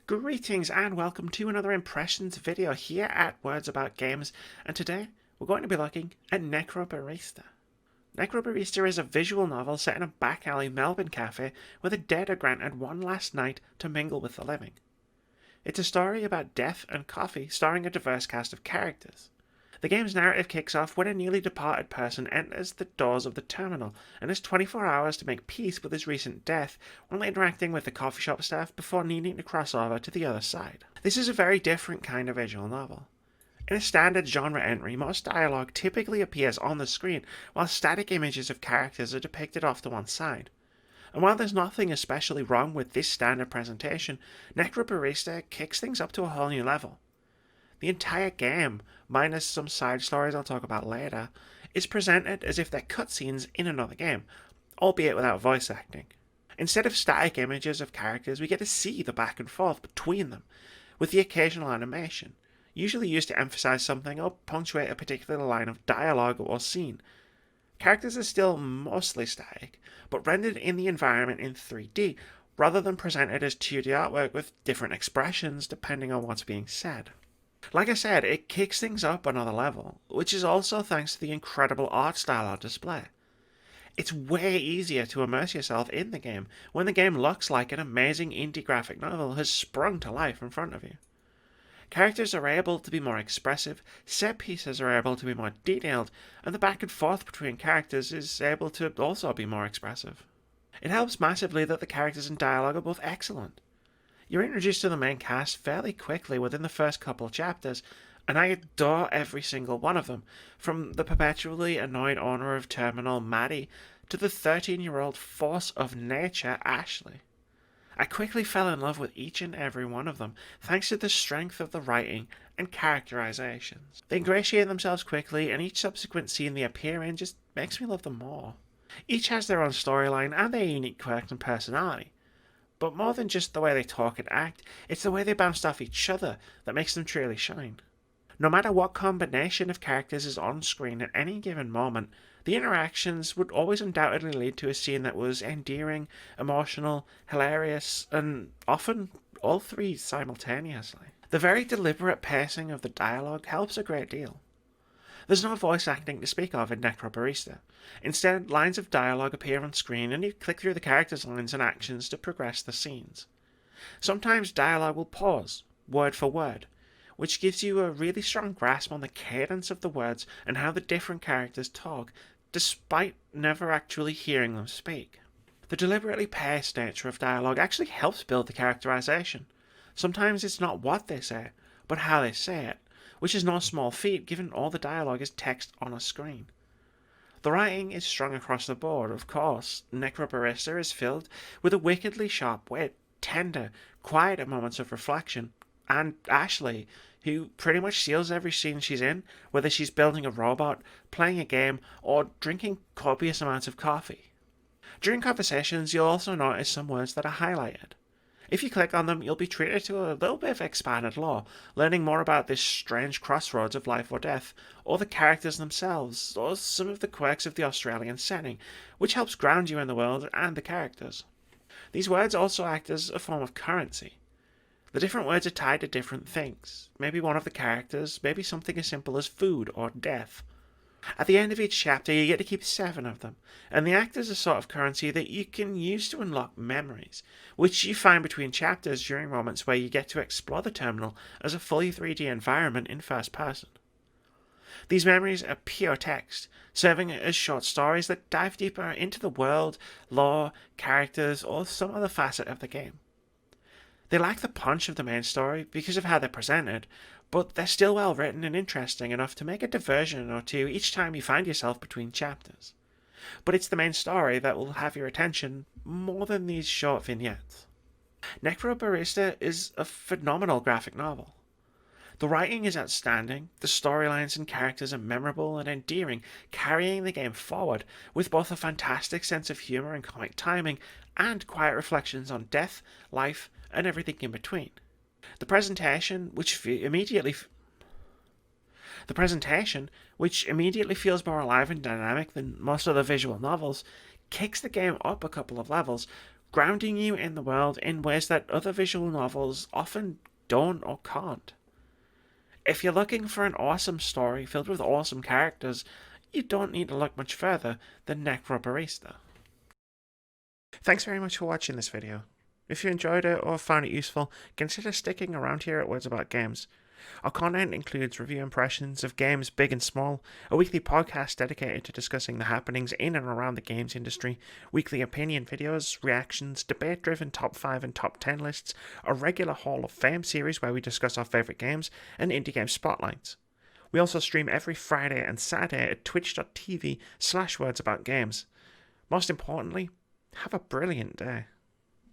Greetings and welcome to another impressions video here at Words About Games, and today we're going to be looking at Necrobarista. Necrobarista is a visual novel set in a back alley Melbourne cafe where the dead are granted one last night to mingle with the living. It's a story about death and coffee starring a diverse cast of characters. The game's narrative kicks off when a newly departed person enters the doors of the terminal and has 24 hours to make peace with his recent death while interacting with the coffee shop staff before needing to cross over to the other side. This is a very different kind of visual novel. In a standard genre entry, most dialogue typically appears on the screen while static images of characters are depicted off to one side. And while there's nothing especially wrong with this standard presentation, Necrobarista kicks things up to a whole new level. The entire game, minus some side stories I'll talk about later, is presented as if they're cutscenes in another game, albeit without voice acting. Instead of static images of characters, we get to see the back and forth between them, with the occasional animation, usually used to emphasize something or punctuate a particular line of dialogue or scene. Characters are still mostly static, but rendered in the environment in 3D, rather than presented as 2D artwork with different expressions depending on what's being said. Like I said, it kicks things up another level, which is also thanks to the incredible art style on display. It's way easier to immerse yourself in the game when the game looks like an amazing indie graphic novel has sprung to life in front of you. Characters are able to be more expressive, set pieces are able to be more detailed, and the back and forth between characters is able to also be more expressive. It helps massively that the characters and dialogue are both excellent. You're introduced to the main cast fairly quickly within the first couple of chapters, and I adore every single one of them, from the perpetually annoyed owner of Terminal, Maddie, to the 13-year-old force of nature, Ashley. I quickly fell in love with each and every one of them, thanks to the strength of the writing and characterizations. They ingratiate themselves quickly, and each subsequent scene they appear in just makes me love them more. Each has their own storyline and their unique quirks and personality. But more than just the way they talk and act, it's the way they bounce off each other that makes them truly shine. No matter what combination of characters is on screen at any given moment, the interactions would always undoubtedly lead to a scene that was endearing, emotional, hilarious, and often all three simultaneously. The very deliberate pacing of the dialogue helps a great deal. There's no voice acting to speak of in Necrobarista. Instead, lines of dialogue appear on screen and you click through the characters' lines and actions to progress the scenes. Sometimes dialogue will pause, word for word, which gives you a really strong grasp on the cadence of the words and how the different characters talk, despite never actually hearing them speak. The deliberately paced nature of dialogue actually helps build the characterization. Sometimes it's not what they say, but how they say it, which is no small feat given all the dialogue is text on a screen. The writing is strung across the board, of course. Necrobarista is filled with a wickedly sharp wit, tender, quiet moments of reflection, and Ashley, who pretty much seals every scene she's in, whether she's building a robot, playing a game, or drinking copious amounts of coffee. During conversations, you'll also notice some words that are highlighted. If you click on them, you'll be treated to a little bit of expanded lore, learning more about this strange crossroads of life or death, or the characters themselves, or some of the quirks of the Australian setting, which helps ground you in the world and the characters. These words also act as a form of currency. The different words are tied to different things, maybe one of the characters, maybe something as simple as food or death. At the end of each chapter, you get to keep 7 of them, and they act as a sort of currency that you can use to unlock memories, which you find between chapters during moments where you get to explore the terminal as a fully 3D environment in first person. These memories are pure text, serving as short stories that dive deeper into the world, lore, characters, or some other facet of the game. They lack the punch of the main story because of how they're presented, but they're still well written and interesting enough to make a diversion or two each time you find yourself between chapters. But it's the main story that will have your attention more than these short vignettes. Necrobarista is a phenomenal graphic novel. The writing is outstanding, the storylines and characters are memorable and endearing, carrying the game forward with both a fantastic sense of humour and comic timing and quiet reflections on death, life, and everything in between. The presentation, which immediately feels more alive and dynamic than most other visual novels, kicks the game up a couple of levels, grounding you in the world in ways that other visual novels often don't or can't. If you're looking for an awesome story filled with awesome characters, you don't need to look much further than Necrobarista. Thanks very much for watching this video. If you enjoyed it or found it useful, consider sticking around here at Words About Games. Our content includes review impressions of games big and small, a weekly podcast dedicated to discussing the happenings in and around the games industry, weekly opinion videos, reactions, debate-driven top 5 and top 10 lists, a regular Hall of Fame series where we discuss our favourite games, and indie game spotlights. We also stream every Friday and Saturday at twitch.tv/wordsaboutgames. Most importantly, have a brilliant day.